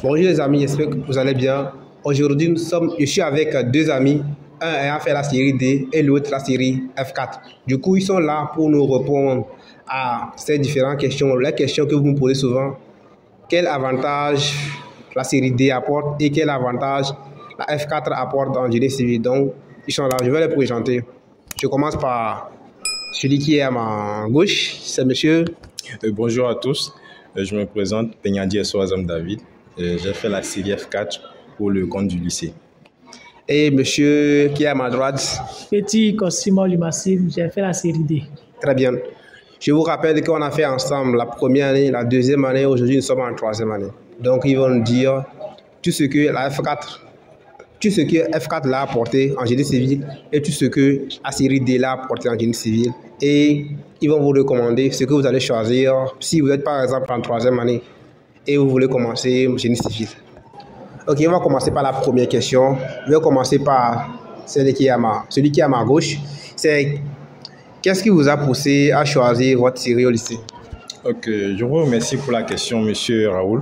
Bonjour les amis, j'espère que vous allez bien. Aujourd'hui, je suis avec deux amis, un ayant fait la série D et l'autre la série F4. Du coup, ils sont là pour nous répondre à ces différentes questions, les questions que vous me posez souvent. Quel avantage la série D apporte et quel avantage la F4 apporte en génie civil. Donc, ils sont là, je vais les présenter. Je commence par celui qui est à ma gauche, c'est monsieur. Bonjour à tous, je me présente Penyadi Essoazam David. J'ai fait la série F4 pour le compte du lycée. Et monsieur qui est à ma droite. Petit Cosimo Lumassim, j'ai fait la série D. Très bien. Je vous rappelle qu'on a fait ensemble la première année, la deuxième année, aujourd'hui nous sommes en troisième année. Donc ils vont nous dire tout ce que la F4, tout ce que F4 l'a apporté en génie civil et tout ce que la série D l'a apporté en génie civil. Et ils vont vous recommander ce que vous allez choisir si vous êtes par exemple en troisième année et vous voulez commencer génie civil. Ok, on va commencer par la première question. Je vais commencer par celui qui est à ma gauche. C'est qu'est-ce qui vous a poussé à choisir votre série au lycée? Ok, je vous remercie pour la question, monsieur Raoul.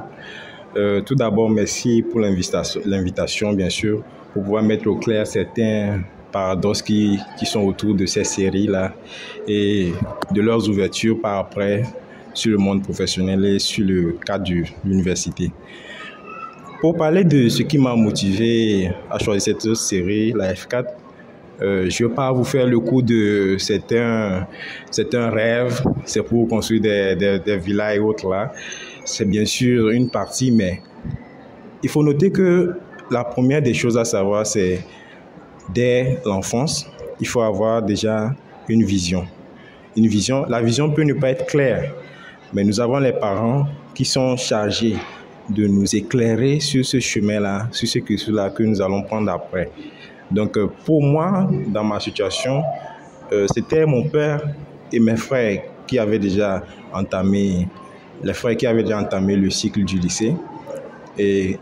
Tout d'abord, merci pour l'invitation, bien sûr, pour pouvoir mettre au clair certains paradoxes qui sont autour de ces séries-là et de leurs ouvertures par après sur le monde professionnel et sur le cadre de l'université. Pour parler de ce qui m'a motivé à choisir cette série, la F4, je ne vais pas vous faire le coup de c'est un rêve, c'est pour construire des villas et autres là. C'est bien sûr une partie, mais il faut noter que la première des choses à savoir, c'est dès l'enfance, il faut avoir déjà une vision. La vision peut ne pas être claire, mais nous avons les parents qui sont chargés de nous éclairer sur ce chemin-là, sur ce cursus-là que nous allons prendre après. Donc pour moi, dans ma situation, c'était mon père et mes frères qui avaient déjà entamé le cycle du lycée et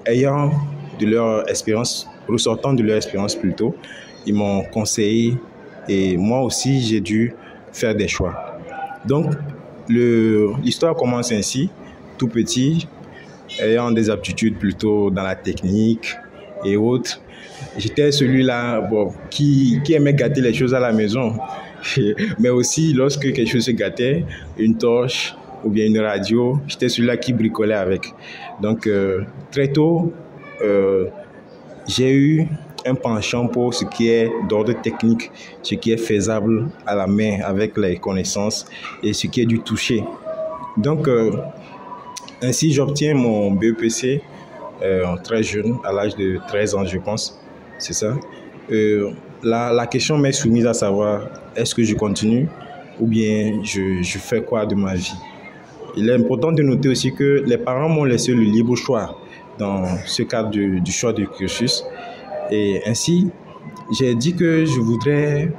ressortant de leur expérience plutôt, ils m'ont conseillé et moi aussi j'ai dû faire des choix. Donc l'histoire commence ainsi, tout petit, ayant des aptitudes plutôt dans la technique et autres. J'étais celui-là qui aimait gâter les choses à la maison, mais aussi lorsque quelque chose se gâtait, une torche ou bien une radio, j'étais celui-là qui bricolait avec. Donc très tôt, j'ai eu un penchant pour ce qui est d'ordre technique, ce qui est faisable à la main avec les connaissances et ce qui est du toucher. Donc ainsi, j'obtiens mon BEPC très jeune, à l'âge de 13 ans, je pense. C'est ça. La question m'est soumise à savoir, est-ce que je continue ou bien je fais quoi de ma vie? Il est important de noter aussi que les parents m'ont laissé le libre choix dans ce cadre du choix du cursus. Et ainsi, j'ai dit que je voudrais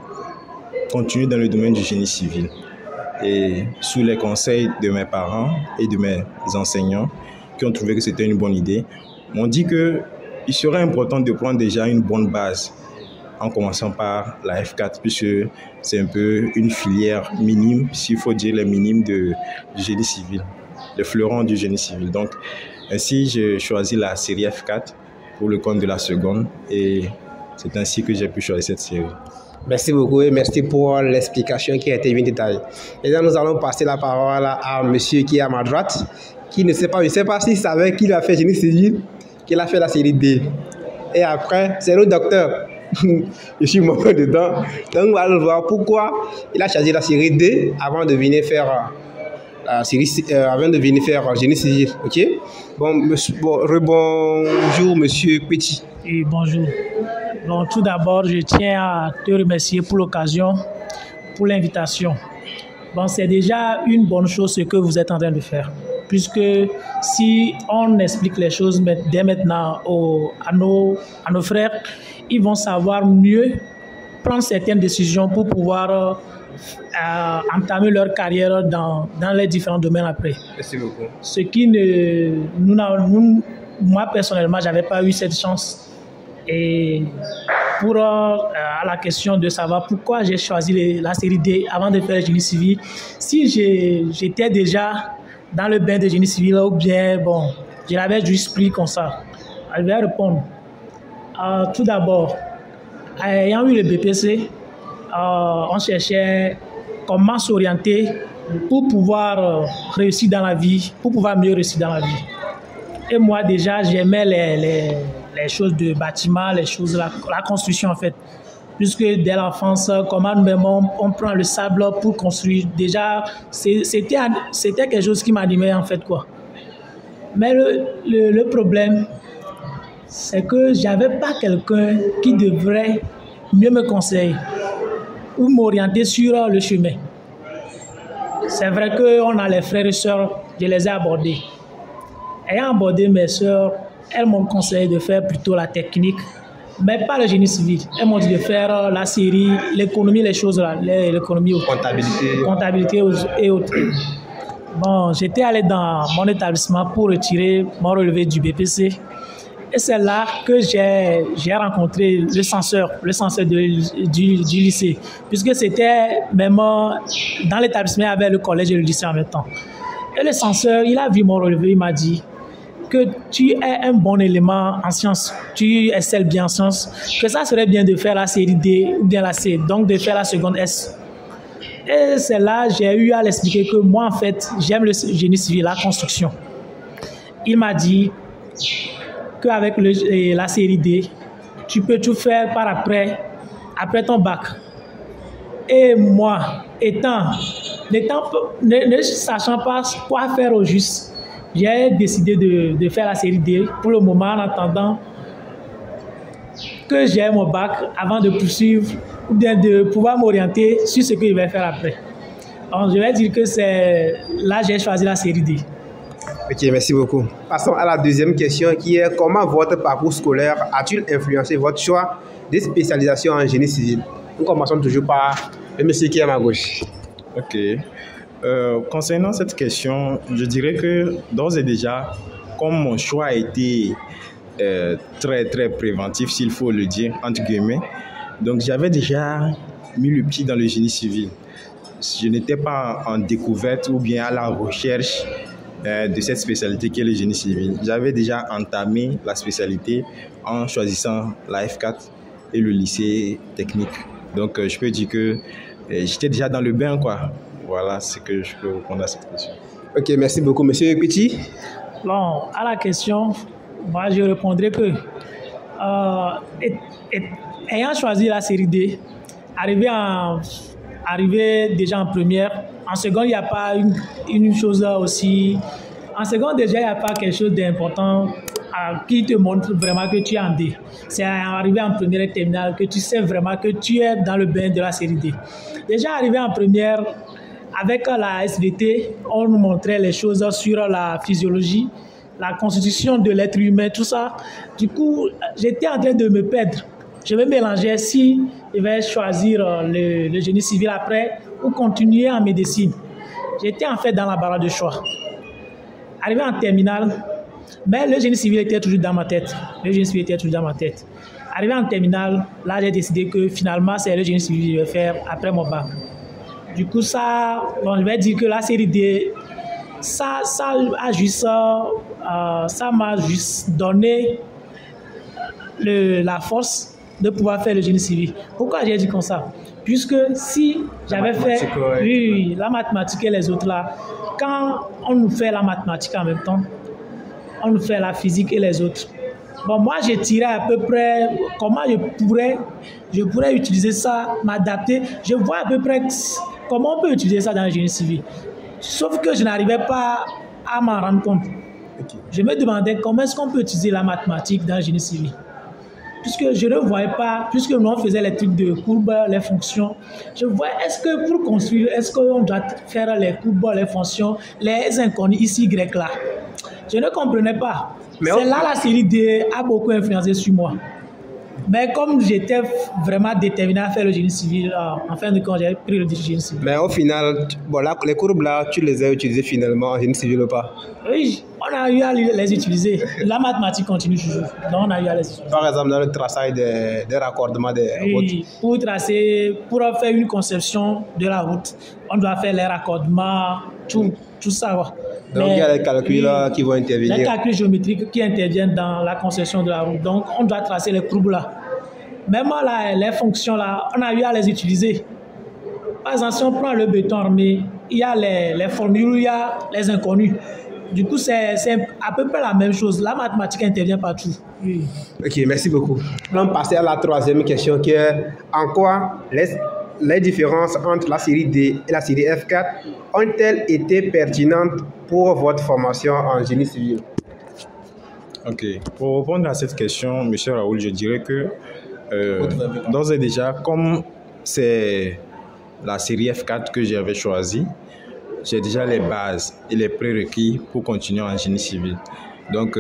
continuer dans le domaine du génie civil. Et sous les conseils de mes parents et de mes enseignants qui ont trouvé que c'était une bonne idée, m'ont dit qu'il serait important de prendre déjà une bonne base en commençant par la F4 puisque c'est un peu une filière minime, s'il faut dire les minimes du génie civil, le fleuron du génie civil. Donc ainsi, j'ai choisi la série F4 pour le compte de la seconde et c'est ainsi que j'ai pu choisir cette série. Merci beaucoup et merci pour l'explication qui a été bien détaillée. Et là, nous allons passer la parole à monsieur qui est à ma droite, qui ne sait pas, je ne sais pas s'il savait qu'il a fait génie civil, qu'il a fait la série D. Et après, c'est le docteur. Je suis mort dedans. Donc, on va voir pourquoi il a choisi la série D avant de venir faire génie civil. Ok? Bonjour, monsieur Petit. Et bonjour. Donc, tout d'abord, je tiens à te remercier pour l'occasion, pour l'invitation. Bon, c'est déjà une bonne chose ce que vous êtes en train de faire. Puisque si on explique les choses dès maintenant à nos frères, ils vont savoir mieux prendre certaines décisions pour pouvoir entamer leur carrière dans les différents domaines après. Merci beaucoup. Ce qui moi personnellement, j'avais pas eu cette chance. Et pour à la question de savoir pourquoi j'ai choisi la série D avant de faire génie civil, si j'étais déjà dans le bain de génie civil ou bien bon, Je l'avais juste pris comme ça. Je vais répondre. Tout d'abord, ayant eu le BPC, on cherchait comment s'orienter pour pouvoir réussir dans la vie, pour pouvoir mieux réussir dans la vie. Et moi, déjà, j'aimais les choses de bâtiment, les choses, la construction, en fait. Puisque dès l'enfance, comment nous-mêmes, on prend le sable pour construire. Déjà, c'était quelque chose qui m'animait, en fait, quoi. Mais le problème, c'est que j'avais pas quelqu'un qui devrait mieux me conseiller ou m'orienter sur le chemin. C'est vrai qu'on a les frères et sœurs, je les ai abordés. Ayant abordé mes sœurs, elles m'ont conseillé de faire plutôt la technique, mais pas le génie civil. Elles m'ont dit de faire la série, l'économie, les choses là, l'économie, comptabilité et autres. Bon, j'étais allé dans mon établissement pour retirer mon relevé du BPC. Et c'est là que j'ai rencontré le censeur du lycée. Puisque c'était même dans l'établissement, il y avait le collège et le lycée en même temps. Et le censeur, il a vu mon relevé, il m'a dit que tu es un bon élément en sciences, tu excelles bien en sciences, que ça serait bien de faire la série D ou bien la C, donc de faire la seconde S. Et c'est là que j'ai eu à l'expliquer que moi, en fait, j'aime le génie civil, la construction. Il m'a dit qu'avec la série D, tu peux tout faire par après ton bac. Et moi, ne sachant pas quoi faire au juste, j'ai décidé de faire la série D pour le moment, en attendant que j'ai mon bac avant de poursuivre ou bien de pouvoir m'orienter sur ce que je vais faire après. Donc, je vais dire que c'est là que j'ai choisi la série D. Ok, merci beaucoup. Passons à la deuxième question qui est comment votre parcours scolaire a-t-il influencé votre choix de spécialisation en génie civil? Nous commençons toujours par le monsieur qui est à ma gauche. Ok. Concernant cette question, je dirais que d'ores et déjà, comme mon choix a été très très préventif, s'il faut le dire, entre guillemets, donc j'avais déjà mis le pied dans le génie civil. Je n'étais pas en découverte ou bien à la recherche de cette spécialité qui est le génie civil. J'avais déjà entamé la spécialité en choisissant la F4 et le lycée technique. Donc je peux dire que j'étais déjà dans le bain, quoi. Voilà ce que je peux répondre à cette question. Ok, merci beaucoup. Monsieur Petit? Bon, à la question, moi je répondrai que ayant choisi la série D, arrivé déjà en première, en seconde, il n'y a pas une chose aussi. En seconde, déjà, il n'y a pas quelque chose d'important qui te montre vraiment que tu es en D. C'est arrivé en première et terminale que tu sais vraiment que tu es dans le bain de la série D. Déjà arrivé en première, avec la SVT, on nous montrait les choses sur la physiologie, la constitution de l'être humain, tout ça. Du coup, j'étais en train de me perdre. Je vais mélanger si je vais choisir le génie civil après ou continuer en médecine. J'étais en fait dans la barre de choix. Arrivé en terminale, mais le génie civil était toujours dans ma tête. Arrivé en terminale, là j'ai décidé que finalement c'est le génie civil que je vais faire après mon bac. Du coup, je vais dire que la série D, ça m'a juste donné la force de pouvoir faire le génie civil. Pourquoi j'ai dit comme ça? Puisque si j'avais fait la mathématique et les autres là, quand on nous fait la mathématique en même temps, on nous fait la physique et les autres. Bon, moi, j'ai tiré à peu près comment je pourrais utiliser ça, m'adapter. Je vois à peu près comment on peut utiliser ça dans le génie civil. Sauf que je n'arrivais pas à m'en rendre compte. Okay. Je me demandais comment est-ce qu'on peut utiliser la mathématique dans le génie civil. Puisque je ne voyais pas, puisque nous on faisait les trucs de courbes, les fonctions, je voyais, est-ce que pour construire, est-ce qu'on doit faire les courbes, les fonctions, les inconnus ici, Y là? Je ne comprenais pas. C'est là la série D a beaucoup influencé sur moi. Mais comme j'étais vraiment déterminé à faire le génie civil, en fin de compte, j'ai pris le génie civil. Mais au final, les courbes là, tu les as utilisées finalement en génie civil ou pas? Oui, on a eu à les utiliser. La mathématique continue toujours. Donc on a eu à les utiliser. Par exemple, dans le traçage des raccordements des routes. Pour faire une conception de la route, on doit faire les raccordements, tout ça. Donc, il y a les calculs qui vont intervenir. Les calculs géométriques qui interviennent dans la conception de la route. Donc, on doit tracer les courbes là. Même là, les fonctions là, on a eu à les utiliser. Par exemple, si on prend le béton armé, il y a les formules, il y a les inconnus. Du coup, c'est à peu près la même chose. La mathématique intervient partout. Oui. Ok, merci beaucoup. On va passer à la troisième question qui est en quoi les différences entre la série D et la série F4 ont-elles été pertinentes pour votre formation en génie civil? Ok, pour répondre à cette question, M. Raoul, je dirais que d'ores et déjà, comme c'est la série F4 que j'avais choisie, j'ai déjà les bases et les prérequis pour continuer en génie civil. Donc,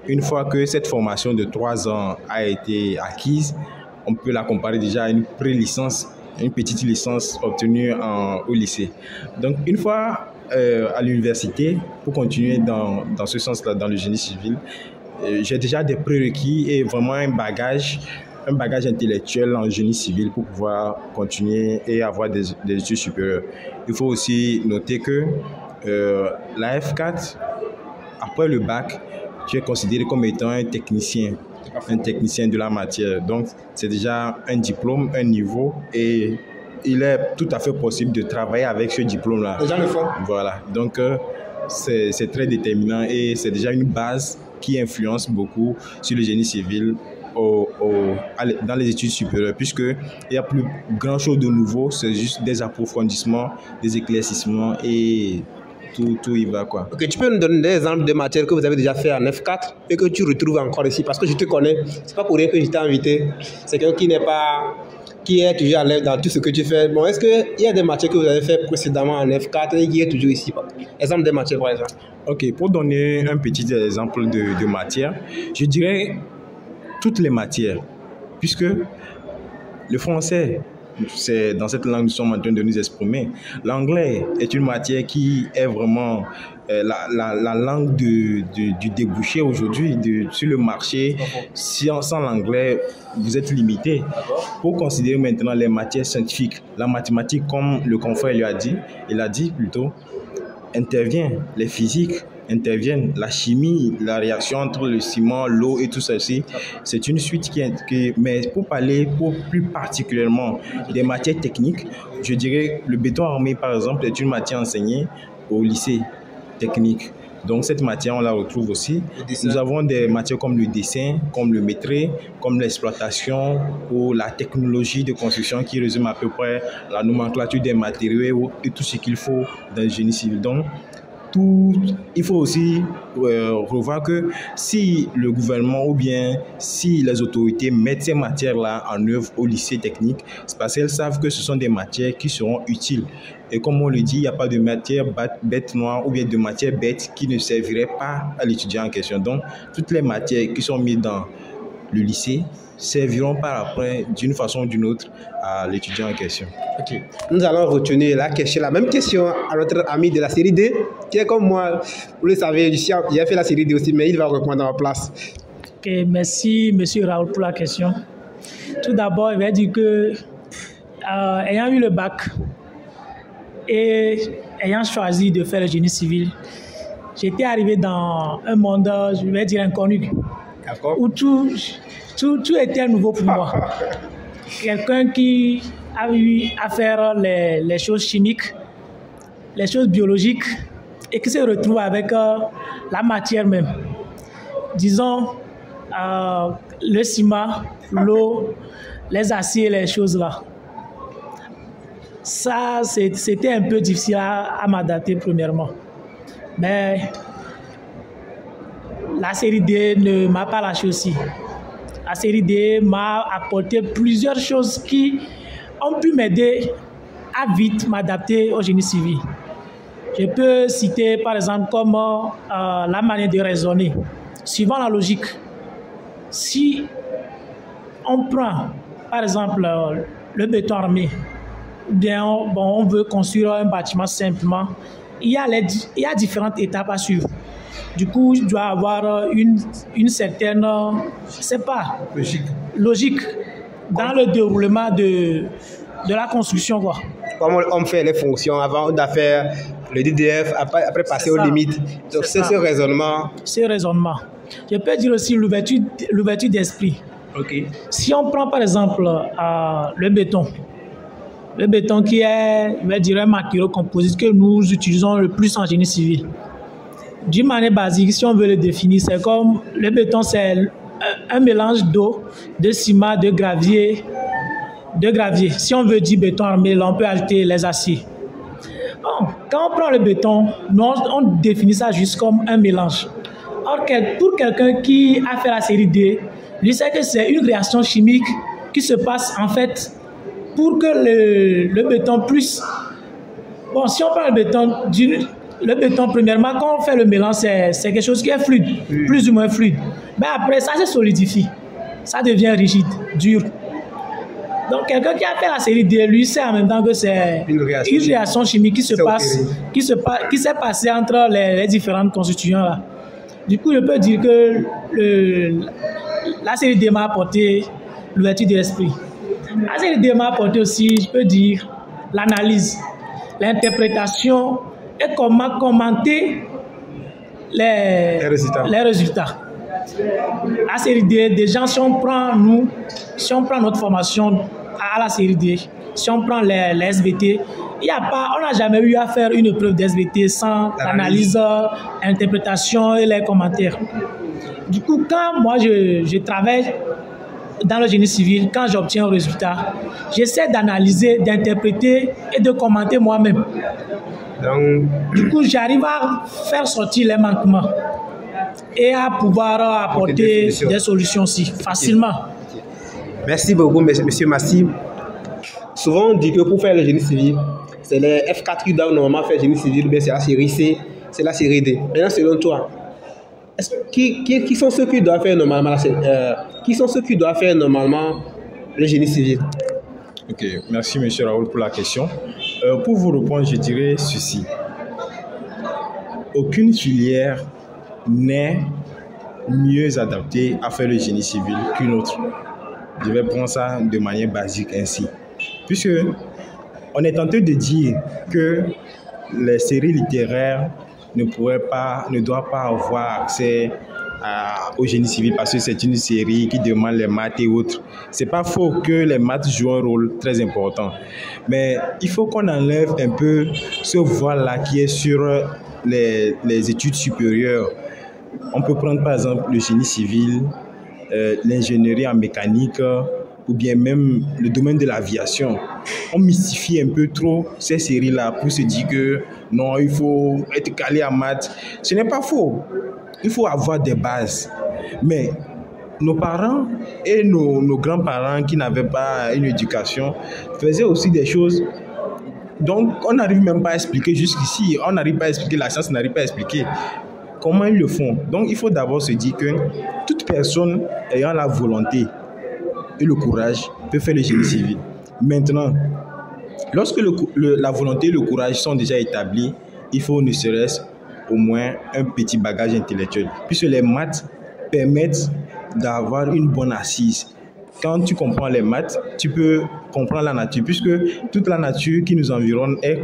une fois que cette formation de 3 ans a été acquise, on peut la comparer déjà à une pré-licence, une petite licence obtenue au lycée. Donc, une fois à l'université, pour continuer dans ce sens-là, dans le génie civil, j'ai déjà des prérequis et vraiment un bagage intellectuel en génie civil pour pouvoir continuer et avoir des études supérieures. Il faut aussi noter que la F4, après le bac, tu es considéré comme étant un technicien de la matière. Donc, c'est déjà un diplôme, un niveau, et il est tout à fait possible de travailler avec ce diplôme-là. Les gens le font. Voilà. Donc, c'est très déterminant et c'est déjà une base qui influence beaucoup sur le génie civil dans les études supérieures, puisqu'il n'y a plus grand chose de nouveau, c'est juste des approfondissements, des éclaircissements et tout y va, quoi. Ok, tu peux nous donner des exemples de matières que vous avez déjà fait en F4 et que tu retrouves encore ici, parce que je te connais, c'est pas pour rien que je t'ai invité. C'est quelqu'un qui est toujours à l'aise dans tout ce que tu fais. Bon, est-ce qu'il y a des matières que vous avez fait précédemment en F4 et qui est toujours ici? Exemple des matières, par exemple. Ok, pour donner un petit exemple de matière, je dirais toutes les matières, puisque le français, c'est dans cette langue que nous sommes en train de nous exprimer. L'anglais est une matière qui est vraiment la langue du débouché aujourd'hui sur le marché. Sans l'anglais, vous êtes limité. Pour considérer maintenant les matières scientifiques, la mathématique, comme le confrère lui a dit, intervient, les physiques interviennent, la chimie, la réaction entre le ciment, l'eau et tout ceci. C'est une suite mais pour parler plus particulièrement des matières techniques, je dirais le béton armé, par exemple, est une matière enseignée au lycée technique. Donc cette matière, on la retrouve aussi. Nous avons des matières comme le dessin, comme le métré, comme l'exploitation ou la technologie de construction qui résume à peu près la nomenclature des matériaux et tout ce qu'il faut dans le génie civil. Donc, il faut aussi revoir que si le gouvernement ou bien si les autorités mettent ces matières-là en œuvre au lycée technique, c'est parce qu'elles savent que ce sont des matières qui seront utiles. Et comme on le dit, il n'y a pas de matière bête noire ou bien de matière bête qui ne servirait pas à l'étudiant en question. Donc, toutes les matières qui sont mises dans le lycée serviront par après, d'une façon ou d'une autre, à l'étudiant en question. Ok. Nous allons retenir la même question à notre ami de la série D, qui est comme moi. Vous le savez, j'ai fait la série D aussi, mais il va reprendre en place. Ok, merci, monsieur Raoul, pour la question. Tout d'abord, il va dire que, ayant eu le bac et ayant choisi de faire le génie civil, j'étais arrivé dans un monde, je vais dire, inconnu. D'accord. Où tout était nouveau pour moi. Quelqu'un qui a eu à faire les choses chimiques, les choses biologiques, et qui se retrouve avec la matière même. Disons, le ciment, l'eau, les aciers, les choses là. Ça, c'était un peu difficile à m'adapter premièrement. Mais la série D ne m'a pas lâché aussi. La série D m'a apporté plusieurs choses qui ont pu m'aider à vite m'adapter au génie civil. Je peux citer par exemple comme la manière de raisonner, suivant la logique. Si on prend par exemple le béton armé, bien, on veut construire un bâtiment simplement, il y a différentes étapes à suivre. Du coup, je dois avoir une certaine, je sais pas, logique dans le déroulement de la construction, quoi. Comme on fait les fonctions avant, on doit faire Le DDF, après passer aux limites. Donc c'est ce raisonnement. Ce raisonnement. Je peux dire aussi l'ouverture d'esprit. Ok. Si on prend par exemple le béton qui est, je vais dire, un matériau composite que nous utilisons le plus en génie civil. D'une manière basique, si on veut le définir, c'est comme le béton, c'est un mélange d'eau, de ciment, de gravier. Si on veut dire béton armé, là, on peut ajouter les aciers. Bon, quand on prend le béton, on définit ça juste comme un mélange. Or, pour quelqu'un qui a fait la série D, lui sait que c'est une réaction chimique qui se passe en fait pour que le béton puisse... Bon, si on prend le béton, premièrement, quand on fait le mélange, c'est quelque chose qui est fluide, plus ou moins fluide. Mais après, ça se solidifie. Ça devient rigide, dur. Donc, quelqu'un qui a fait la série D, lui sait en même temps que c'est une réaction chimique qui s'est passée entre les différentes constituants là. Du coup, je peux dire que la série D m'a apporté l'ouverture de l'esprit. La série D m'a apporté aussi, je peux dire, l'analyse, l'interprétation et comment commenter les résultats. La série D, déjà, si on prend notre formation à la série D, si on prend les SVT, on n'a jamais eu à faire une épreuve d'SVT sans l'analyse, l'interprétation et les commentaires. Du coup, quand moi je travaille dans le génie civil, quand j'obtiens un résultat, j'essaie d'analyser, d'interpréter et de commenter moi-même. Du coup, j'arrive à faire sortir les manquements et à pouvoir apporter des solutions aussi, facilement. Merci beaucoup, monsieur Massy. Souvent, on dit que pour faire le génie civil, c'est les F4 qui doivent normalement faire génie civil, bien c'est la série C, c'est la série D. Maintenant, selon toi, qui sont ceux qui doivent faire normalement le génie civil? Ok, merci monsieur Raoul pour la question. Pour vous répondre, je dirais ceci. Aucune filière n'est mieux adaptée à faire le génie civil qu'une autre. Je vais prendre ça de manière basique ainsi. Puisque on est tenté de dire que les séries littéraires ne doivent pas avoir accès au génie civil parce que c'est une série qui demande les maths et autres. C'est pas faux que les maths jouent un rôle très important. Mais il faut qu'on enlève un peu ce voile-là qui est sur les études supérieures. On peut prendre par exemple le génie civil, l'ingénierie en mécanique, ou bien même le domaine de l'aviation. On mystifie un peu trop ces séries-là pour se dire que non, il faut être calé en maths. Ce n'est pas faux. Il faut avoir des bases. Mais nos parents et nos grands-parents qui n'avaient pas une éducation faisaient aussi des choses. Donc, on n'arrive même pas à expliquer jusqu'ici. On n'arrive pas à expliquer, la science n'arrive pas à expliquer comment ils le font. Donc, il faut d'abord se dire que toute personne ayant la volonté et le courage peut faire le génie civil. Maintenant, lorsque la volonté et le courage sont déjà établis, il faut ne serait-ce au moins un petit bagage intellectuel. Puisque les maths permettent d'avoir une bonne assise. Quand tu comprends les maths, tu peux comprendre la nature, puisque toute la nature qui nous environne est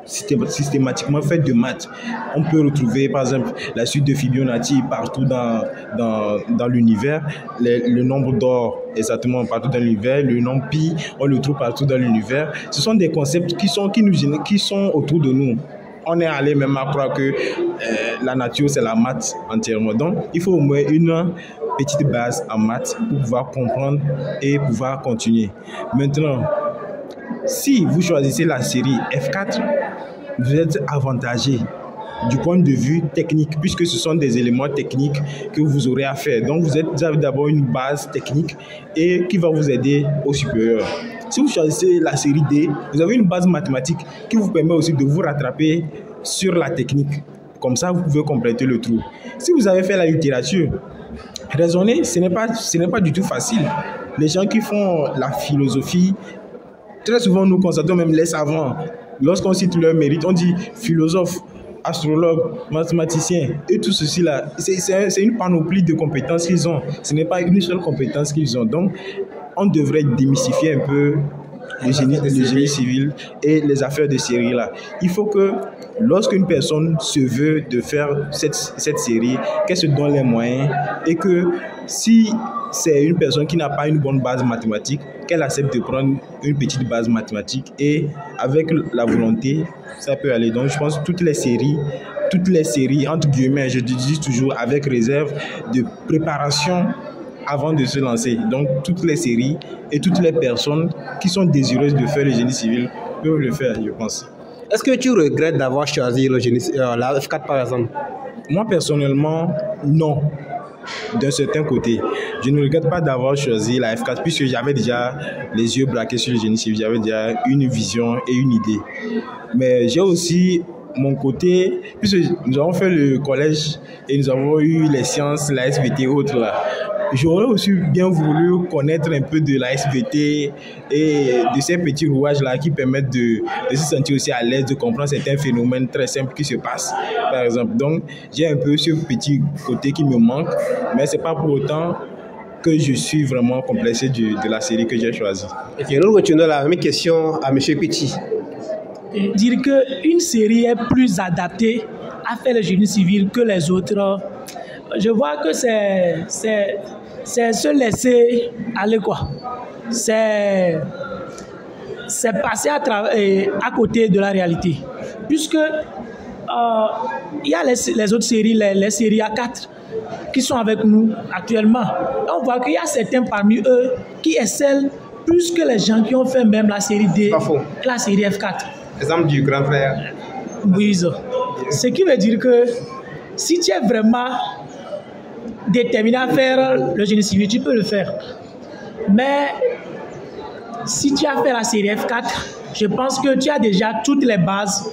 systématiquement faite de maths. On peut retrouver par exemple la suite de Fibonacci partout dans l'univers, le nombre d'or exactement partout dans l'univers, le nombre pi, on le trouve partout dans l'univers. Ce sont des concepts qui sont autour de nous. On est allé même à croire que la nature c'est la maths entièrement. Donc il faut au moins une petite base en maths pour pouvoir comprendre et pouvoir continuer. Maintenant, si vous choisissez la série F4, vous êtes avantagé du point de vue technique, puisque ce sont des éléments techniques que vous aurez à faire. Donc, vous avez d'abord une base technique et qui va vous aider au supérieur. Si vous choisissez la série D, vous avez une base mathématique qui vous permet aussi de vous rattraper sur la technique. Comme ça, vous pouvez compléter le trou. Si vous avez fait la littérature, raisonner, ce n'est pas du tout facile. Les gens qui font la philosophie, très souvent, nous constatons même les savants. Lorsqu'on cite leur mérite, on dit philosophe, astrologue, mathématicien et tout ceci là. C'est une panoplie de compétences qu'ils ont. Ce n'est pas une seule compétence qu'ils ont. Donc, on devrait démystifier un peu le génie civil et les affaires de série là. Il faut que lorsqu'une personne se veut de faire cette série, qu'elle se donne les moyens et que si c'est une personne qui n'a pas une bonne base mathématique, qu'elle accepte de prendre une petite base mathématique et avec la volonté, ça peut aller. Donc je pense que toutes les séries, entre guillemets, je dis toujours avec réserve de préparation avant de se lancer. Donc toutes les séries et toutes les personnes qui sont désireuses de faire le génie civil peuvent le faire, je pense. Est-ce que tu regrettes d'avoir choisi le génie, la F4 par exemple? Moi personnellement, non. D'un certain côté, je ne regrette pas d'avoir choisi la F4 puisque j'avais déjà les yeux braqués sur le génie civil, j'avais déjà une vision et une idée. Mais j'ai aussi mon côté, puisque nous avons fait le collège et nous avons eu les sciences, la SVT et autres là. J'aurais aussi bien voulu connaître un peu de la SVT et de ces petits rouages-là qui permettent de se sentir aussi à l'aise, de comprendre certains phénomènes très simples qui se passent, par exemple. Donc, j'ai un peu ce petit côté qui me manque, mais ce n'est pas pour autant que je suis vraiment complexé de la série que j'ai choisie. Et nous retournons la même question à M. Petit. Dire qu'une série est plus adaptée à faire le génie civil que les autres, je vois que c'est se laisser aller quoi. C'est passer à côté de la réalité. Puisque il y a les autres séries, les séries A4 qui sont avec nous actuellement. Et on voit qu'il y a certains parmi eux qui excellent plus que les gens qui ont fait même la série D et la série F4. Exemple du grand frère. Oui, ce qui veut dire que si tu es vraiment déterminé à faire le génie civil, tu peux le faire. Mais si tu as fait la série F4, je pense que tu as déjà toutes les bases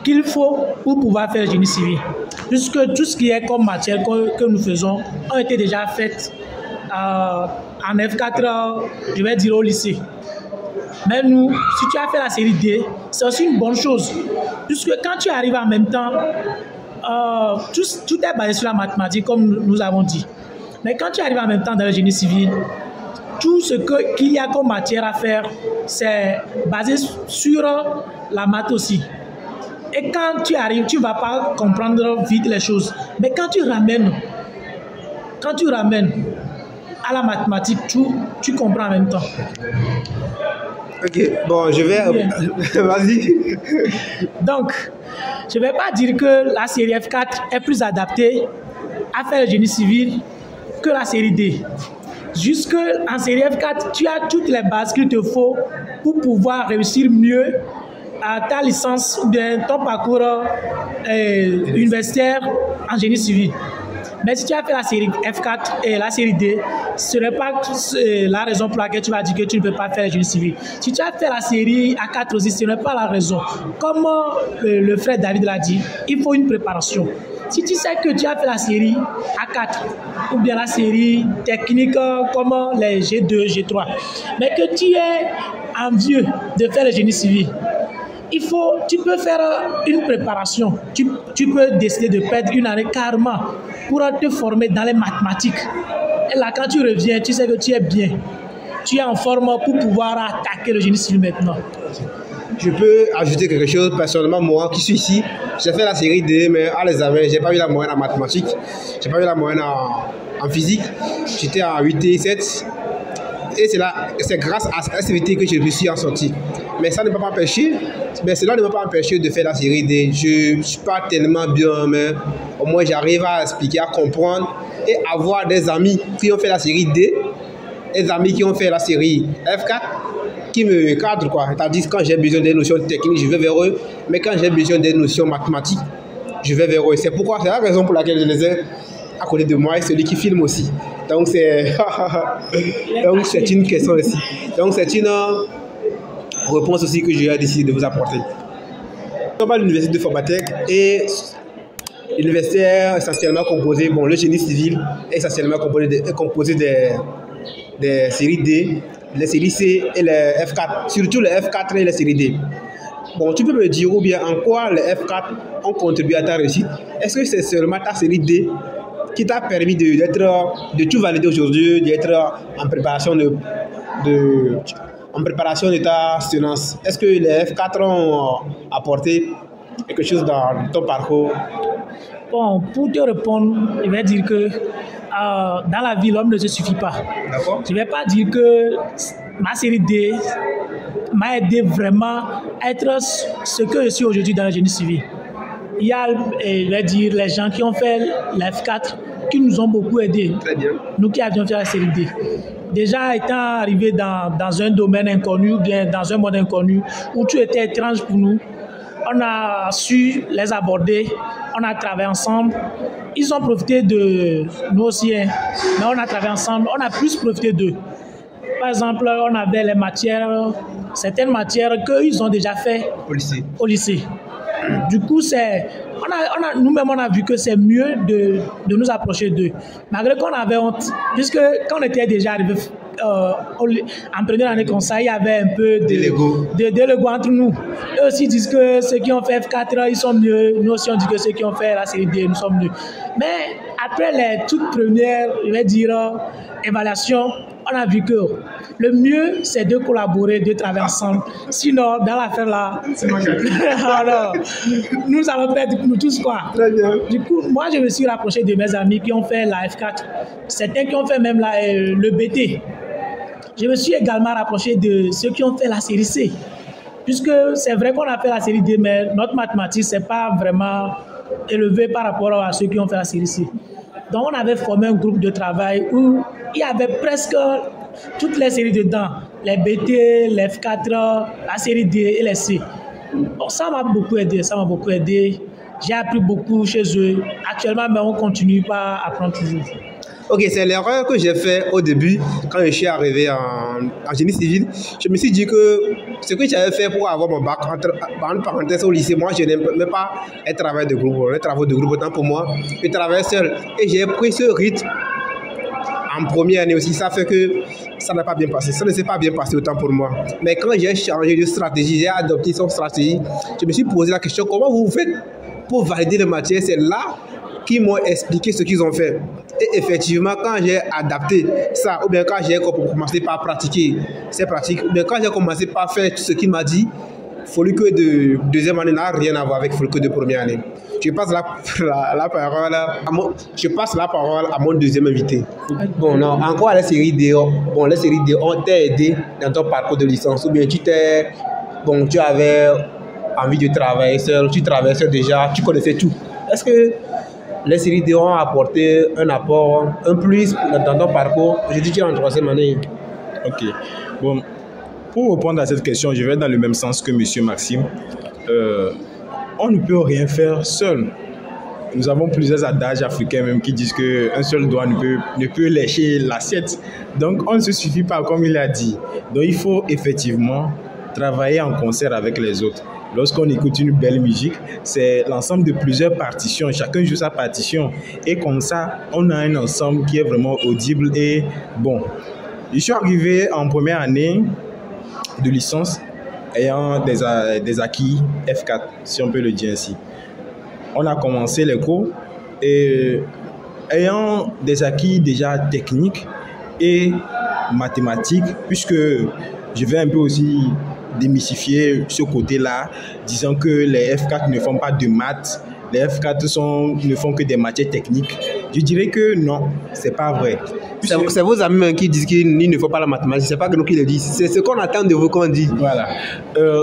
qu'il faut pour pouvoir faire le génie civil. Puisque tout ce qui est comme matière que nous faisons ont été déjà faites en F4, je vais dire au lycée. Mais nous, si tu as fait la série D, c'est aussi une bonne chose. Puisque quand tu arrives en même temps, tout est basé sur la mathématique, comme nous avons dit. Mais quand tu arrives en même temps dans le génie civil, tout ce qu'il y a comme matière à faire, c'est basé sur la maths aussi. Et quand tu arrives, tu ne vas pas comprendre vite les choses. Mais quand tu ramènes à la mathématique, tu comprends en même temps. Ok, bon, je vais... Vas-y. Donc, je ne vais pas dire que la série F4 est plus adaptée à faire le génie civil que la série D. Jusque en série F4, tu as toutes les bases qu'il te faut pour pouvoir réussir mieux à ta licence ou bien ton parcours universitaire en génie civil. Mais si tu as fait la série F4 et la série D, ce n'est pas la raison pour laquelle tu vas dire que tu ne peux pas faire le génie civil. Si tu as fait la série A4 aussi, ce n'est pas la raison. Comme le frère David l'a dit, il faut une préparation. Si tu sais que tu as fait la série A4 ou bien la série technique comme les G2, G3, mais que tu es envieux de faire le génie civil, tu peux faire une préparation. Tu peux décider de perdre une année carrément pour te former dans les mathématiques. Et là, quand tu reviens, tu sais que tu es bien. Tu es en forme pour pouvoir attaquer le génie civil maintenant. Je peux ajouter quelque chose. Personnellement, moi qui suis ici, j'ai fait la série D, mais à l'examen, je n'ai pas eu la moyenne en mathématiques. Je n'ai pas eu la moyenne en physique. J'étais en 8 et 7. Et c'est grâce à cette activité que je me suis en sorti. Mais ça ne m'a pas empêché. Mais cela ne m'a pas empêché de faire la série D. Je ne suis pas tellement bien, mais au moins j'arrive à expliquer, à comprendre et avoir des amis qui ont fait la série D, des amis qui ont fait la série F4, qui me cadrent, quoi. C'est-à-dire quand j'ai besoin des notions techniques, je vais vers eux. Mais quand j'ai besoin des notions mathématiques, je vais vers eux. C'est la raison pour laquelle je les ai à côté de moi et celui qui filme aussi. Donc c'est une question aussi. Donc c'est une réponse aussi que j'ai décidé de vous apporter. On sommes à l'université de Forbatec et l'université est essentiellement composée, le génie civil est essentiellement composé des séries D, les séries C et les F4, surtout les F4 et les séries D. Bon, tu peux me dire ou bien en quoi les F4 ont contribué à ta réussite? Est-ce que c'est seulement ta série D qui t'a permis de tout valider aujourd'hui, d'être en préparation en préparation de ta soutenance, est-ce que les F4 ont apporté quelque chose dans ton parcours? Bon, pour te répondre, je vais dire que dans la vie, l'homme ne se suffit pas. Je ne vais pas dire que ma série D m'a aidé vraiment à être ce que je suis aujourd'hui dans le génie civil. Il y a, je vais dire, les gens qui ont fait la F4 qui nous ont beaucoup aidés. Très bien. Nous qui avions fait la série D. Déjà étant arrivé dans un domaine inconnu, ou bien dans un monde inconnu, où tout était étrange pour nous, on a su les aborder, on a travaillé ensemble. Ils ont profité de nous aussi, hein, mais on a travaillé ensemble, on a plus profité d'eux. Par exemple, on avait les matières, certaines matières qu'ils ont déjà fait au lycée. Du coup, nous-mêmes, on a vu que c'est mieux de nous approcher d'eux. Malgré qu'on avait honte, puisque quand on était déjà arrivé en première année comme ça, il y avait un peu de l'ego entre nous. Eux aussi disent que ceux qui ont fait F4, ils sont mieux. Nous aussi, on dit que ceux qui ont fait la série D, nous sommes mieux. Mais après les toutes premières, je vais dire, évaluations, on a vu que le mieux, c'est de collaborer, de travailler ensemble. Sinon, dans l'affaire là, alors, nous allons perdre nous tous quoi. Très bien. Du coup, moi, je me suis rapproché de mes amis qui ont fait la F4. Certains qui ont fait même le BT. Je me suis également rapproché de ceux qui ont fait la série C. Puisque c'est vrai qu'on a fait la série D, mais notre mathématique, ce n'est pas vraiment élevé par rapport à ceux qui ont fait la série C. Donc, on avait formé un groupe de travail où il y avait presque toutes les séries dedans. Les BT, les F4, la série D et les C. Donc, ça m'a beaucoup aidé. J'ai appris beaucoup chez eux. Actuellement, mais on continue par apprendre toujours. Ok, c'est l'erreur que j'ai fait au début quand je suis arrivé en génie civil. Je me suis dit que ce que j'avais fait pour avoir mon bac, entre parenthèses au lycée, moi je n'aimais pas les travaux de groupe, autant pour moi. Je travaillais seul et j'ai pris ce rythme en première année aussi. Ça fait que ça n'a pas bien passé. Ça ne s'est pas bien passé autant pour moi. Mais quand j'ai changé de stratégie, j'ai adopté son stratégie, je me suis posé la question, comment vous faites pour valider les matières? C'est là qu'ils m'ont expliqué ce qu'ils ont fait. Et effectivement, quand j'ai adapté ça, ou bien quand j'ai commencé par pratiquer ces pratiques, ou bien quand j'ai commencé par faire tout ce qu'il m'a dit, Folie que de deuxième année n'a rien à voir avec Folie que de première année. Je passe la parole à mon deuxième invité. Bon, non, encore à la série D. Bon, la série D, on t'a aidé dans ton parcours de licence, ou bien tu avais envie de travailler seul, tu travaillais seul déjà, tu connaissais tout. Est-ce que les séries D ont apporté un apport, un plus dans ton parcours? Je dis que tu es en troisième année. Ok. Bon, pour répondre à cette question, je vais dans le même sens que M. Maxime. On ne peut rien faire seul. Nous avons plusieurs adages africains même qui disent qu'un seul doigt ne peut lécher l'assiette. Donc, on ne se suffit pas, comme il a dit. Donc, il faut effectivement travailler en concert avec les autres. Lorsqu'on écoute une belle musique, c'est l'ensemble de plusieurs partitions. Chacun joue sa partition. Et comme ça, on a un ensemble qui est vraiment audible et bon. Je suis arrivé en première année de licence ayant des acquis F4, si on peut le dire ainsi. On a commencé les cours et ayant des acquis déjà techniques et mathématiques, puisque je vais un peu aussi démystifier ce côté-là, disant que les F4 ne font pas de maths, les F4 ne font que des matières techniques. Je dirais que non, c'est pas vrai. C'est vos amis qui disent qu'ils ne font pas la mathématique, c'est pas que nous qui le disent, c'est ce qu'on attend de vous qu'on dit. Voilà.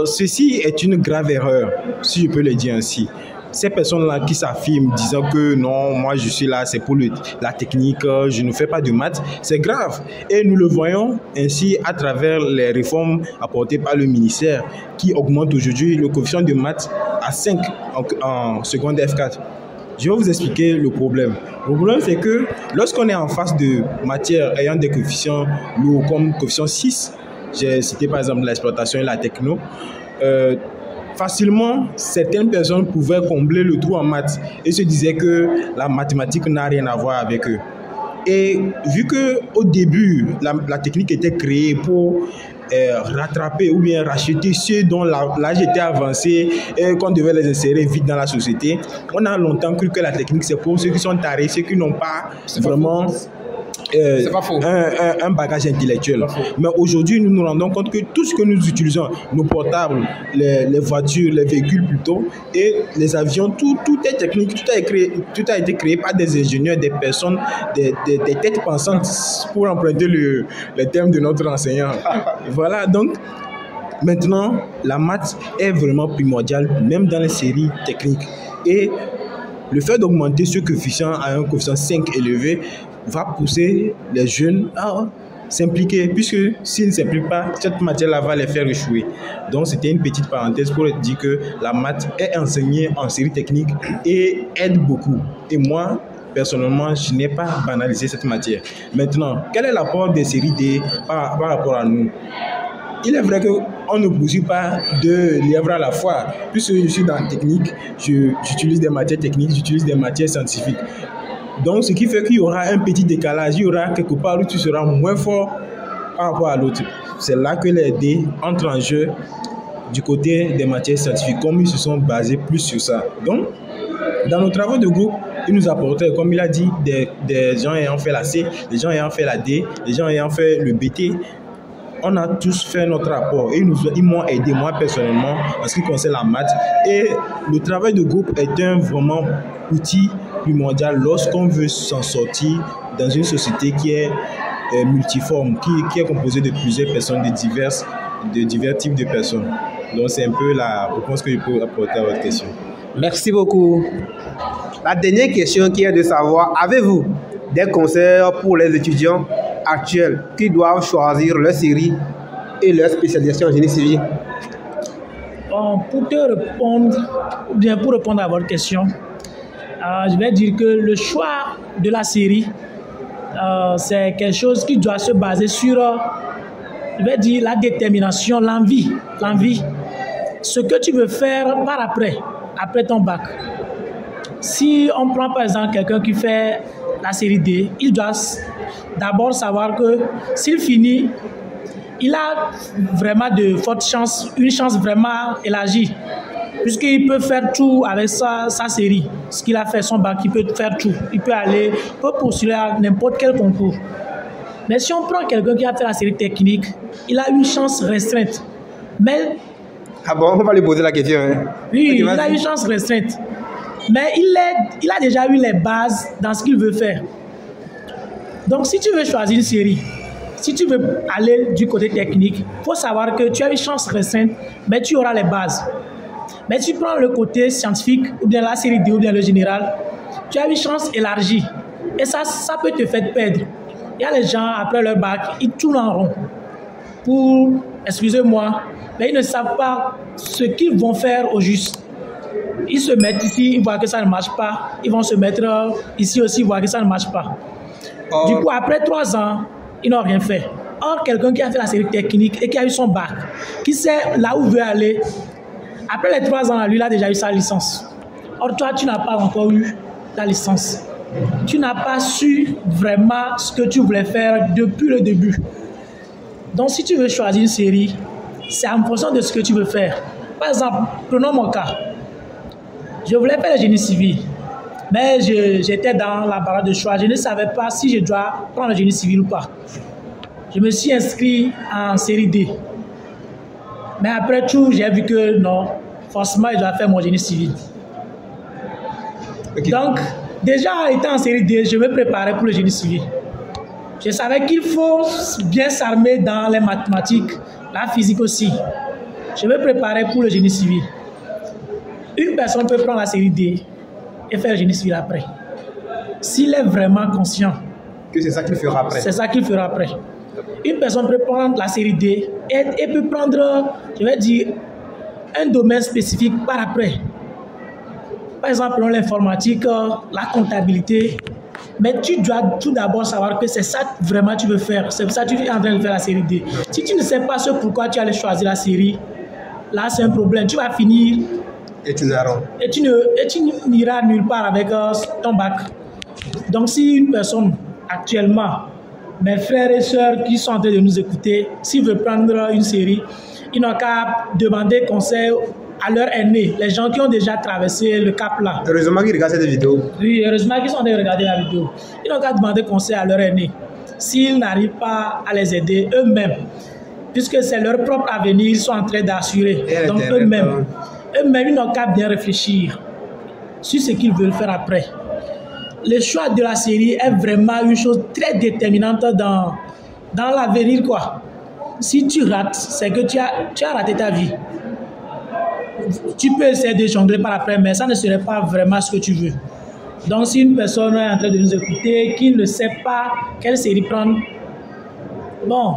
Ceci est une grave erreur, si je peux le dire ainsi. Ces personnes-là qui s'affirment disant que non, moi je suis là, c'est pour la technique, je ne fais pas de maths, c'est grave. Et nous le voyons ainsi à travers les réformes apportées par le ministère qui augmente aujourd'hui le coefficient de maths à 5 en seconde F4. Je vais vous expliquer le problème. Le problème, c'est que lorsqu'on est en face de matières ayant des coefficients lourds comme coefficient 6, j'ai cité par exemple l'exploitation et la techno, facilement, certaines personnes pouvaient combler le trou en maths et se disaient que la mathématique n'a rien à voir avec eux. Et vu qu'au début, la technique était créée pour rattraper ou bien racheter ceux dont l'âge était avancé et qu'on devait les insérer vite dans la société, on a longtemps cru que la technique c'est pour ceux qui sont tarés, ceux qui n'ont pas vraiment un bagage intellectuel. Mais aujourd'hui, nous nous rendons compte que tout ce que nous utilisons, nos portables, les voitures, les véhicules plutôt, et les avions, tout est technique, tout a été créé par des ingénieurs, des personnes, des têtes pensantes, pour emprunter le terme de notre enseignant. Voilà, donc maintenant, la maths est vraiment primordiale, même dans les séries techniques. Et le fait d'augmenter ce coefficient à un coefficient 5 élevé va pousser les jeunes à s'impliquer, puisque s'ils ne s'impliquent pas, cette matière-là va les faire échouer. Donc, c'était une petite parenthèse pour dire que la maths est enseignée en série technique et aide beaucoup. Et moi, personnellement, je n'ai pas banalisé cette matière. Maintenant, quel est l'apport des séries D par rapport à nous? Il est vrai qu'on ne poursuit pas deux lièvres à la fois. Puisque je suis dans la technique, j'utilise des matières techniques, j'utilise des matières scientifiques. Donc, ce qui fait qu'il y aura un petit décalage, il y aura quelque part où tu seras moins fort par rapport à l'autre. C'est là que les dés entrent en jeu du côté des matières scientifiques, comme ils se sont basés plus sur ça. Donc, dans nos travaux de groupe, ils nous apportaient, comme il a dit, des gens ayant fait la C, des gens ayant fait la D, des gens ayant fait le BT. On a tous fait notre rapport et ils m'ont aidé, moi personnellement, en ce qui concerne la maths. Et le travail de groupe est un vraiment outil primordial lorsqu'on veut s'en sortir dans une société qui est multiforme, qui est composée de plusieurs personnes, de divers types de personnes. Donc c'est un peu la réponse que je peux apporter à votre question. Merci beaucoup. La dernière question qui est de savoir, avez-vous des conseils pour les étudiants actuels qui doivent choisir leur série et leur spécialisation en génie civil? Bon, pour répondre à votre question, je vais dire que le choix de la série, c'est quelque chose qui doit se baser sur, je vais dire, la détermination, l'envie. Ce que tu veux faire par après ton bac. Si on prend par exemple quelqu'un qui fait la série D, il doit d'abord savoir que s'il finit, il a vraiment de fortes chances, une chance vraiment élargie, puisqu'il peut faire tout avec sa série. Ce qu'il a fait, son bac, il peut faire tout. Il peut poursuivre à n'importe quel concours. Mais si on prend quelqu'un qui a fait la série technique, il a une chance restreinte. Mais... Ah bon, on va lui poser la question. Hein? Oui, il a une chance restreinte. Mais il a déjà eu les bases dans ce qu'il veut faire. Donc, si tu veux choisir une série, si tu veux aller du côté technique, il faut savoir que tu as une chance restreinte, mais tu auras les bases. Mais si tu prends le côté scientifique, ou bien la série D, ou bien le général, tu as une chance élargie. Et ça peut te faire perdre. Il y a les gens, après leur bac, ils tournent en rond. Excusez-moi, mais ils ne savent pas ce qu'ils vont faire au juste. Ils se mettent ici, ils voient que ça ne marche pas. Ils vont se mettre ici aussi, ils voient que ça ne marche pas. Du coup, après 3 ans, ils n'ont rien fait. Or, quelqu'un qui a fait la série technique et qui a eu son bac, qui sait là où il veut aller, après les 3 ans, lui, il a déjà eu sa licence. Or, toi, tu n'as pas encore eu ta licence. Tu n'as pas su vraiment ce que tu voulais faire depuis le début. Donc, si tu veux choisir une série, c'est en fonction de ce que tu veux faire. Par exemple, prenons mon cas. Je voulais faire le génie civil, mais j'étais dans la barre de choix. Je ne savais pas si je dois prendre le génie civil ou pas. Je me suis inscrit en série D. Mais après tout, j'ai vu que non, forcément, je dois faire mon génie civil. Okay. Donc, déjà, étant en série D, je me préparais pour le génie civil. Je savais qu'il faut bien s'armer dans les mathématiques, la physique aussi. Je me préparais pour le génie civil. Une personne peut prendre la série D et faire le génie civil après. S'il est vraiment conscient que c'est ça qu'il fera après. C'est ça qu'il fera après. Une personne peut prendre la série D et peut prendre, je vais dire, un domaine spécifique par après. Par exemple, l'informatique, la comptabilité. Mais tu dois tout d'abord savoir que c'est ça vraiment tu veux faire. C'est pour ça que tu es en train de faire la série D. Si tu ne sais pas ce pourquoi tu allais choisir la série, là c'est un problème. Tu vas finir et tu n'iras nulle part avec ton bac. Donc si une personne actuellement, mes frères et sœurs qui sont en train de nous écouter, s'ils veulent prendre une série, ils n'ont qu'à demander conseil à leur aîné, les gens qui ont déjà traversé le cap là. Heureusement qu'ils regardent cette vidéo. Oui, heureusement qu'ils sont en train de regarder la vidéo. Ils n'ont qu'à demander conseil à leur aîné. S'ils n'arrivent pas à les aider eux-mêmes, puisque c'est leur propre avenir, ils sont en train d'assurer. Donc eux-mêmes, ils n'ont qu'à bien réfléchir sur ce qu'ils veulent faire après. Le choix de la série est vraiment une chose très déterminante dans l'avenir, quoi. Si tu rates, c'est que tu as raté ta vie. Tu peux essayer de jongler par après, mais ça ne serait pas vraiment ce que tu veux. Donc, si une personne est en train de nous écouter, qui ne sait pas quelle série prendre, bon,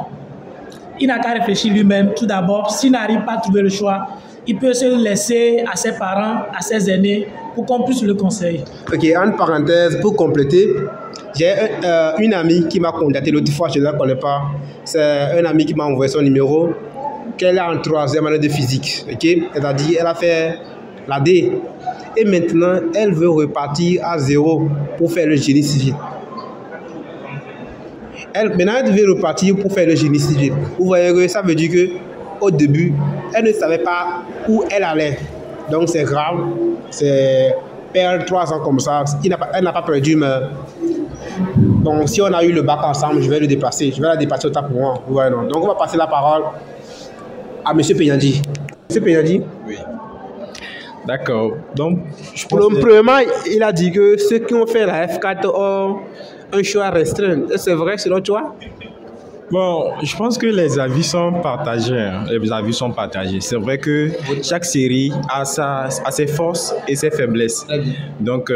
il n'a qu'à réfléchir lui-même. Tout d'abord, s'il n'arrive pas à trouver le choix, il peut se laisser à ses parents, à ses aînés, pour qu'on puisse le conseiller. Ok, entre parenthèses, pour compléter, j'ai une amie qui m'a contacté l'autre fois, je ne la connais pas. C'est un ami qui m'a envoyé son numéro, qu'elle est en 3e année de physique. Okay? Elle a dit, elle a fait la D. Et maintenant, elle veut repartir à 0 pour faire le génie civil. Maintenant, elle veut repartir pour faire le génie civil. Vous voyez que ça veut dire qu'au début, elle ne savait pas où elle allait. Donc, c'est grave. C'est perdre 3 ans comme ça. Elle n'a pas perdu, mais bon, si on a eu le bac ensemble, je vais le dépasser. Je vais la dépasser au tas pour moi. Ouais, non. Donc, on va passer la parole à M. Penyandi. M. Penyandi. Oui. D'accord. Donc, premièrement, il a dit que ceux qui ont fait la F4 ont un choix restreint. C'est vrai selon toi? Bon, je pense que les avis sont partagés. Hein. Les avis sont partagés. C'est vrai que chaque série a ses forces et ses faiblesses. Donc,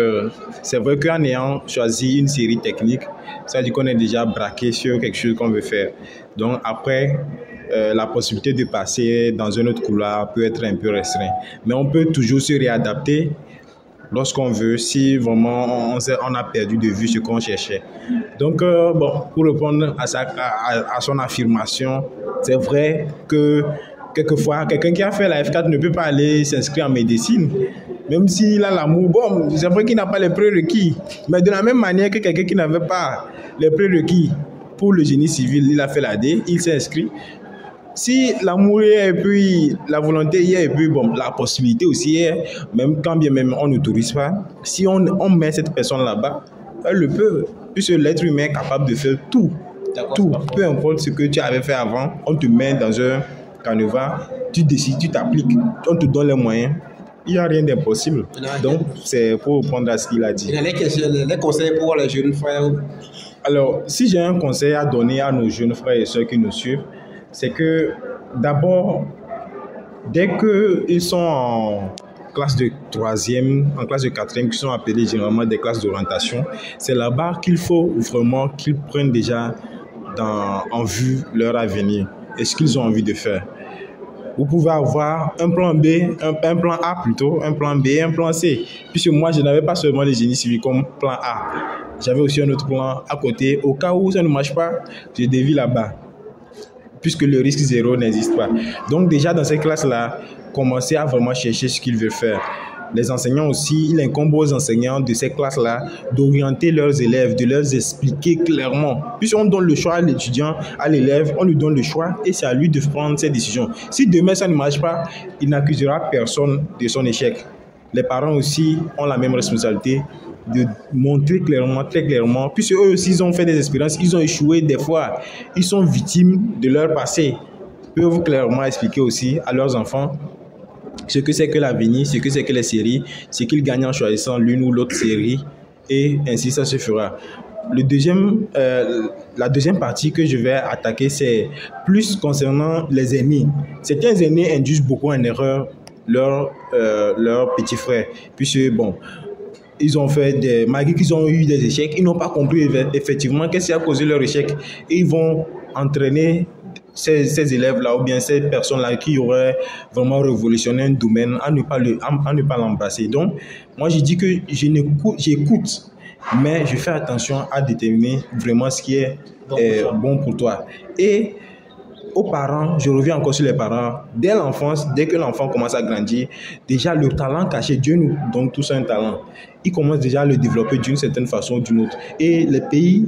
c'est vrai qu'en ayant choisi une série technique, ça veut dire qu'on est déjà braqué sur quelque chose qu'on veut faire. Donc, après, la possibilité de passer dans un autre couloir peut être un peu restreint. Mais on peut toujours se réadapter lorsqu'on veut, si vraiment on a perdu de vue ce qu'on cherchait. Donc, bon, pour répondre à son affirmation, c'est vrai que quelquefois, quelqu'un qui a fait la F4 ne peut pas aller s'inscrire en médecine, même s'il a l'amour. Bon, c'est vrai qu'il n'a pas les prérequis, mais de la même manière que quelqu'un qui n'avait pas les prérequis pour le génie civil, il a fait la D, il s'est inscrit. Si l'amour est et puis la volonté y est et puis bon, la possibilité aussi est, même quand bien même on n'autorise pas, si on met cette personne là-bas, elle le peut, puisque l'être humain est capable de faire tout, peu importe ce que tu avais fait avant, on te met dans un canevas, tu décides, tu t'appliques, on te donne les moyens. Il n'y a rien d'impossible. Donc, c'est pour répondre à ce qu'il a dit. Les conseils pour les jeunes frères. Alors, si j'ai un conseil à donner à nos jeunes frères et sœurs qui nous suivent, c'est que d'abord, dès qu'ils sont en classe de 3e, en classe de 4e, qui sont appelées généralement des classes d'orientation, c'est là-bas qu'il faut vraiment qu'ils prennent déjà en vue leur avenir et ce qu'ils ont envie de faire. Vous pouvez avoir un plan B, un plan A plutôt, un plan B et un plan C. Puisque moi, je n'avais pas seulement les génies civils comme plan A. J'avais aussi un autre plan à côté. Au cas où ça ne marche pas, je dévie là-bas. Puisque le risque zéro n'existe pas. Donc déjà dans cette classe-là, commencez à vraiment chercher ce qu'ils veulent faire. Les enseignants aussi, il incombe aux enseignants de ces classes-là d'orienter leurs élèves, de leur expliquer clairement. Puisqu'on donne le choix à l'étudiant, à l'élève, on lui donne le choix et c'est à lui de prendre ses décisions. Si demain ça ne marche pas, il n'accusera personne de son échec. Les parents aussi ont la même responsabilité de montrer clairement, très clairement, puisque eux aussi ils ont fait des expériences, ils ont échoué des fois, ils sont victimes de leur passé. Ils peuvent clairement expliquer aussi à leurs enfants ce que c'est que l'avenir, ce que c'est que les séries, ce qu'ils gagnent en choisissant l'une ou l'autre série, et ainsi ça se fera. La deuxième partie que je vais attaquer, c'est plus concernant les aînés. Certains aînés induisent beaucoup en erreur leurs petits frères, puisque bon, ils ont fait malgré qu'ils ont eu des échecs, ils n'ont pas compris effectivement qu'est-ce qui a causé leur échec, et ils vont entraîner ces élèves-là ou bien ces personnes-là qui auraient vraiment révolutionné un domaine à ne pas l'embrasser. Donc, moi, je dis que j'écoute, mais je fais attention à déterminer vraiment ce qui est bon pour toi. Et aux parents, je reviens encore sur les parents, dès l'enfance, dès que l'enfant commence à grandir, déjà le talent caché, Dieu nous donne tous un talent. Il commence déjà à le développer d'une certaine façon ou d'une autre. Et les pays,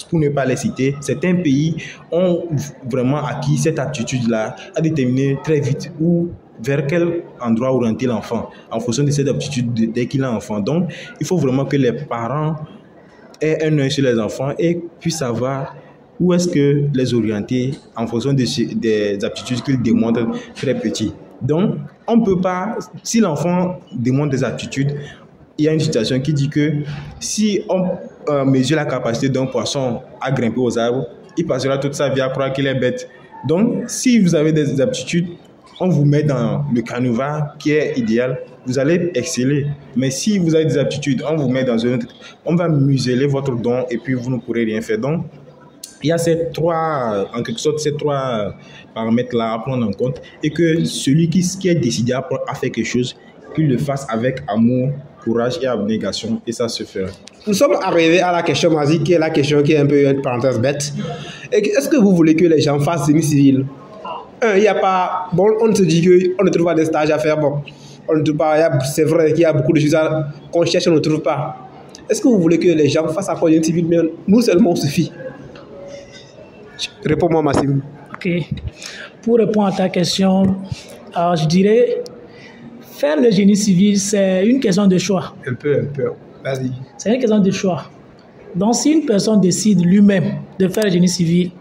pour ne pas les citer, certains pays ont vraiment acquis cette aptitude-là à déterminer très vite où vers quel endroit orienter l'enfant en fonction de ses aptitudes dès qu'il est enfant. Donc, il faut vraiment que les parents aient un œil sur les enfants et puissent savoir où est-ce que les orienter en fonction des aptitudes qu'ils démontrent très petits. Donc, on ne peut pas, si l'enfant démontre des aptitudes, il y a une situation qui dit que si on mesure la capacité d'un poisson à grimper aux arbres, il passera toute sa vie à croire qu'il est bête. Donc, si vous avez des aptitudes, on vous met dans le canevas qui est idéal, vous allez exceller. Mais si vous avez des aptitudes, on vous met dans un autre, on va museler votre don et puis vous ne pourrez rien faire. Donc, il y a en quelque sorte, ces trois paramètres-là à prendre en compte et que celui qui est décidé à faire quelque chose, qu'il le fasse avec amour, courage et abnégation, et ça se fait. Nous sommes arrivés à la question magique, qui est la question qui est un peu une parenthèse bête. Est-ce que vous voulez que les gens fassent génie civil? Il n'y a pas... Bon, on se dit qu'on ne trouve pas de stage à faire. Bon, on ne trouve pas... C'est vrai qu'il y a beaucoup de choses qu'on cherche et on ne trouve pas. Est-ce que vous voulez que les gens fassent encore génie civil? Mais nous seulement, on suffit. Réponds-moi, Massim. Ok. Pour répondre à ta question, je dirais... Faire le génie civil, c'est une question de choix. Un peu. Vas-y. C'est une question de choix. Donc, si une personne décide lui-même de faire le génie civil,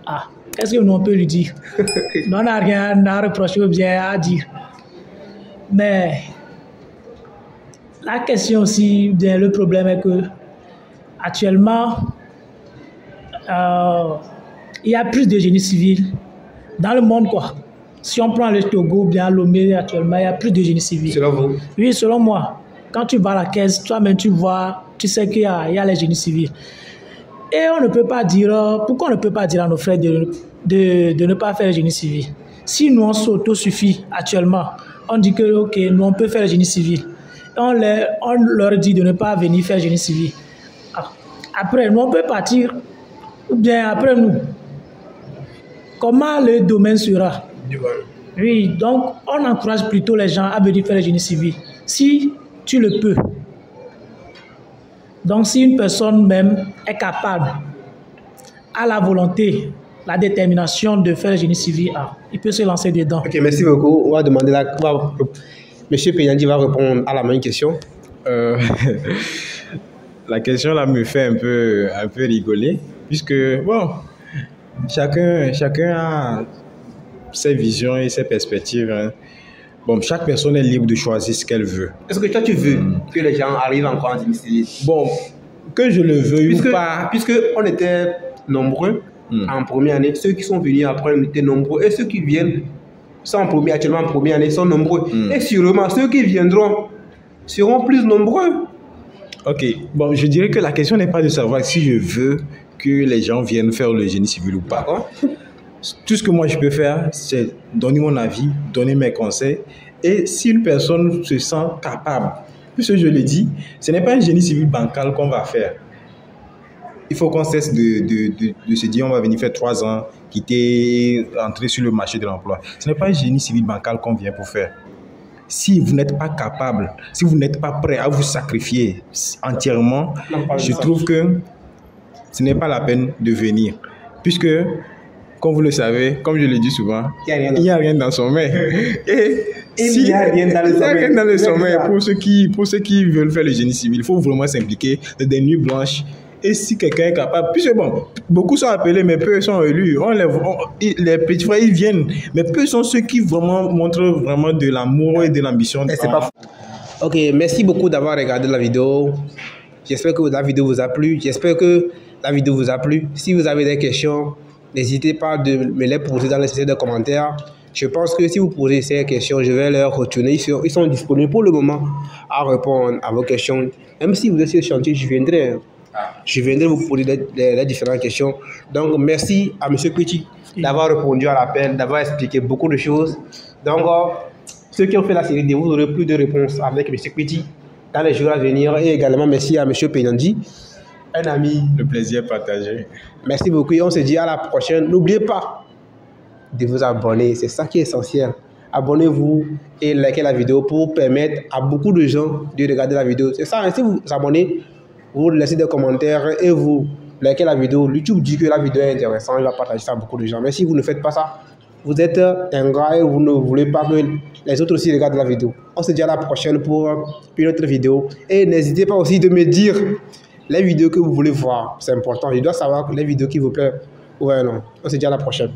qu'est-ce que l'on peut lui dire? On n'a rien à reprocher ou bien à dire. Mais la question aussi, bien, le problème est que actuellement, il y a plus de génie civil dans le monde, quoi. Si on prend le Togo, bien Lomé, actuellement, il y a plus de génie civil. Selon vous? Oui, selon moi. Quand tu vas à la caisse, toi-même, tu vois, tu sais qu'il y a les génies civils. Et on ne peut pas dire, pourquoi on ne peut pas dire à nos frères de ne pas faire le génie civil? Si nous, on s'auto-suffit actuellement, on dit que, ok, nous, on peut faire le génie civil. Et on leur dit de ne pas venir faire le génie civil. Après, nous, on peut partir, ou bien après nous. Comment le domaine sera? Oui, donc on encourage plutôt les gens à venir faire le génie civil. Si tu le peux. Donc si une personne même est capable, a la volonté, la détermination de faire le génie civil, il peut se lancer dedans. Ok, merci beaucoup. On va demander Monsieur Penyandi va répondre à la même question. La question là me fait un peu rigoler, puisque bon, chacun a ses visions et ses perspectives. Hein. Bon, chaque personne est libre de choisir ce qu'elle veut. Est-ce que toi, tu veux que les gens arrivent encore en génie civil? Bon, que je le veuille ou pas. Puisque on était nombreux en première année, ceux qui sont venus après, on était nombreux. Et ceux qui viennent actuellement en première année sont nombreux. Et sûrement, ceux qui viendront seront plus nombreux. Ok, bon, je dirais que la question n'est pas de savoir si je veux que les gens viennent faire le génie civil ou pas. Tout ce que moi je peux faire, c'est donner mon avis, donner mes conseils. Et si une personne se sent capable, puisque je le dis, ce n'est pas un génie civil bancal qu'on va faire. Il faut qu'on cesse de se dire on va venir faire 3 ans, quitter, entrer sur le marché de l'emploi. Ce n'est pas un génie civil bancal qu'on vient pour faire. Si vous n'êtes pas capable, si vous n'êtes pas prêt à vous sacrifier entièrement, je trouve que ce n'est pas la peine de venir. Puisque, comme vous le savez, comme je le dis souvent, il n'y a rien dans son sommeil. Et il n'y a rien dans le sommeil. Pour ceux qui veulent faire le génie civil, il faut vraiment s'impliquer dans des nuits blanches. Et si quelqu'un est capable, puisque bon, beaucoup sont appelés, mais peu sont élus. Les petits frères, ils viennent, mais peu sont ceux qui vraiment montrent vraiment de l'amour et de l'ambition. C'est pas fou. Ok, merci beaucoup d'avoir regardé la vidéo. J'espère que la vidéo vous a plu. Si vous avez des questions, n'hésitez pas de me les poser dans les sections de commentaires. Je pense que si vous posez ces questions, je vais leur retourner. Ils sont disponibles pour le moment à répondre à vos questions. Même si vous êtes sur le chantier, je viendrai vous poser les différentes questions. Donc, merci à M. Petit d'avoir répondu à l'appel, d'avoir expliqué beaucoup de choses. Donc, ceux qui ont fait la série, vous aurez plus de réponses avec M. Petit dans les jours à venir. Et également, merci à M. Penyandi, un ami. Le plaisir partagé. Merci beaucoup et on se dit à la prochaine. N'oubliez pas de vous abonner, c'est ça qui est essentiel. Abonnez-vous et likez la vidéo pour permettre à beaucoup de gens de regarder la vidéo. C'est ça, si vous vous abonnez, vous laissez des commentaires et vous likez la vidéo. YouTube dit que la vidéo est intéressante, il va partager ça à beaucoup de gens. Mais si vous ne faites pas ça, vous êtes un gars et vous ne voulez pas que les autres aussi regardent la vidéo. On se dit à la prochaine pour une autre vidéo. Et n'hésitez pas aussi de me dire les vidéos que vous voulez voir. C'est important. Je dois savoir les vidéos qui vous plaisent. Ouais, non. On se dit à la prochaine.